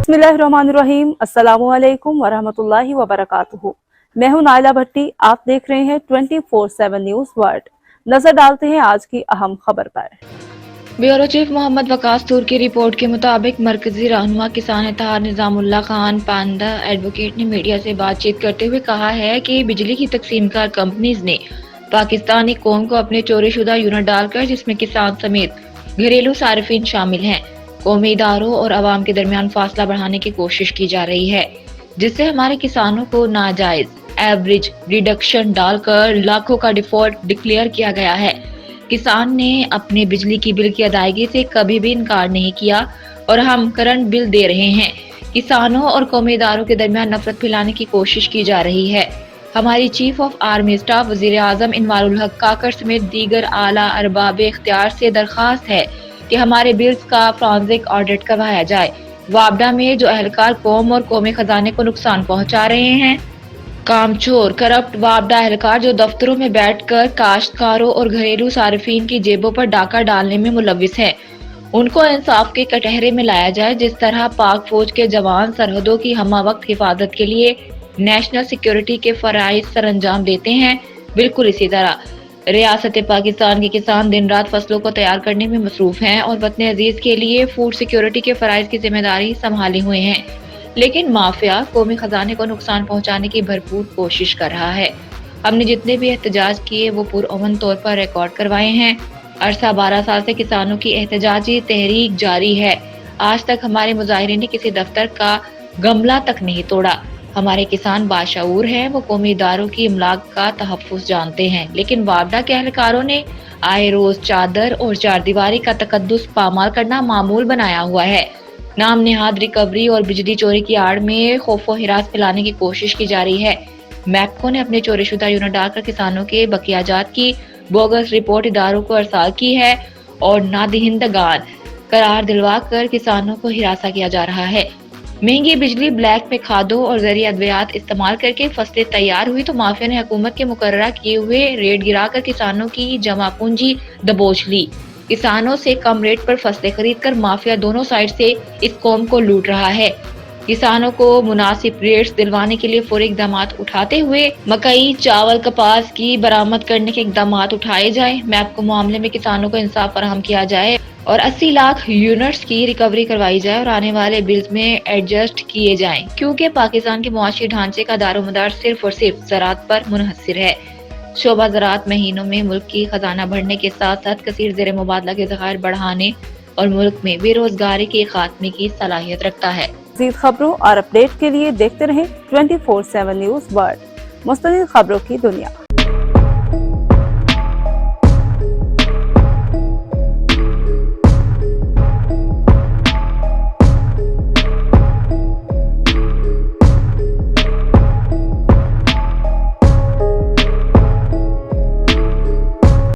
बिस्मिल्लाहिर्रहमानिर्रहीम, अस्सलामुअलैकुम वरहमतुल्लाहि वबरकातुहू। मैं हूं नाइला भट्टी। आप देख रहे हैं 24/7 न्यूज वर्ल्ड। नजर डालते हैं आज की अहम खबर पर। ब्यूरो चीफ मोहम्मद वकास तूर की रिपोर्ट के मुताबिक मरकजी रहनुमा किसान इत्तेहाद निजामुल्लाह खान पांदा एडवोकेट ने मीडिया से बातचीत करते हुए कहा है कि बिजली की तकसीमकार कंपनीज ने पाकिस्तानी कौम को अपने चोरीशुदा यूनिट डालकर, जिसमें किसान समेत घरेलू सार्फिन शामिल हैं, कौमी इदारों और अवाम के दरमियान फासला बढ़ाने की कोशिश की जा रही है, जिससे हमारे किसानों को नाजायज एवरेज डिडक्शन डालकर लाखों का डिफॉल्ट डिक्लेयर किया गया है। किसान ने अपने बिजली की बिल की अदायगी से कभी भी इनकार नहीं किया और हम करंट बिल दे रहे हैं। किसानों और कौमी इदारों के दरमियान नफरत फैलाने की कोशिश की जा रही है। हमारी चीफ ऑफ आर्मी स्टाफ वजीर आजम इनवारुल हक काकर समेत दीगर आला अरबाब इख्तियार से दरखास्त है कि हमारे बिल्स का फॉरेंसिक ऑडिट करवाया जाए। वापडा में जो अहलकार कौम और कौमी खजाने को नुकसान पहुंचा रहे हैं, कामचोर करप्ट वापडा अहलकार जो दफ्तरों में बैठकर काश्तकारों और घरेलू सार्फिन की जेबों पर डाका डालने में मुलविस हैं, उनको इंसाफ के कटहरे में लाया जाए। जिस तरह पाक फौज के जवान सरहदों की हमा वक्त हिफाजत के लिए नेशनल सिक्योरिटी के फराइज सरअंजाम देते हैं, बिल्कुल इसी तरह रियासत पाकिस्तान के किसान दिन रात फसलों को तैयार करने में मसरूफ हैं और वतन अजीज के लिए फूड सिक्योरिटी के फराइज की जिम्मेदारी संभाले हुए हैं। लेकिन माफिया कौमी खजाने को नुकसान पहुंचाने की भरपूर कोशिश कर रहा है। हमने जितने भी एहतजाज किए वो पुरअमन तौर पर रिकॉर्ड करवाए हैं। अरसा 12 साल से किसानों की एहतजाजी तहरीक जारी है। आज तक हमारे मुजाहिरीन ने किसी दफ्तर का गमला तक नहीं तोड़ा। हमारे किसान बाशऊर हैं, वो कौमी इदारों की इमलाक का तहफ्फुज़ जानते हैं, लेकिन वापडा के अहलकारों ने आए रोज चादर और चारदीवारी का तकद्दुस पामाल करना मामूल बनाया हुआ है। नाम नेहाद रिकवरी और बिजली चोरी की आड़ में खौफो हिरास फैलाने की कोशिश की जा रही है। मैपको ने अपने चोरीशुदा यूनिट डालकर किसानों के बकियाजात की बोगस रिपोर्ट इदारों को अरसाल की है और नादिहिंदगान करार दिलवा कर किसानों को हिरासा किया जा रहा है। महंगी बिजली, ब्लैक में खादों और जरिए अद्वियात इस्तेमाल करके फसलें तैयार हुई तो माफिया ने हुकूमत के मुकर्ररा किए हुए रेट गिराकर किसानों की जमा पूंजी दबोच ली। किसानों से कम रेट पर फसलें खरीद कर माफिया दोनों साइड से इस कौम को लूट रहा है। किसानों को मुनासिब रेट्स दिलवाने के लिए फौरी इकदाम उठाते हुए मकई, चावल, कपास की बरामद करने के इकदाम उठाए जाए। मैपको मामले में किसानों को इंसाफ फराहम किया जाए और 80 लाख यूनिट्स की रिकवरी करवाई जाए और आने वाले बिल्स में एडजस्ट किए जाएं, क्योंकि पाकिस्तान के मुआशी ढांचे का दारोमदार सिर्फ और सिर्फ ज़राअत पर मुनहसर है। शोबा ज़राअत महीनों में मुल्क की खजाना बढ़ने के साथ साथ कसीर ज़ेर मुबादला के ज़खायर बढ़ाने और मुल्क में बेरोजगारी के खात्मे की सलाहियत रखता है। मज़ीद खबरों और अपडेट के लिए देखते रहें 24/7 न्यूज वर्ल्ड, मुस्तकिल खबरों की दुनिया।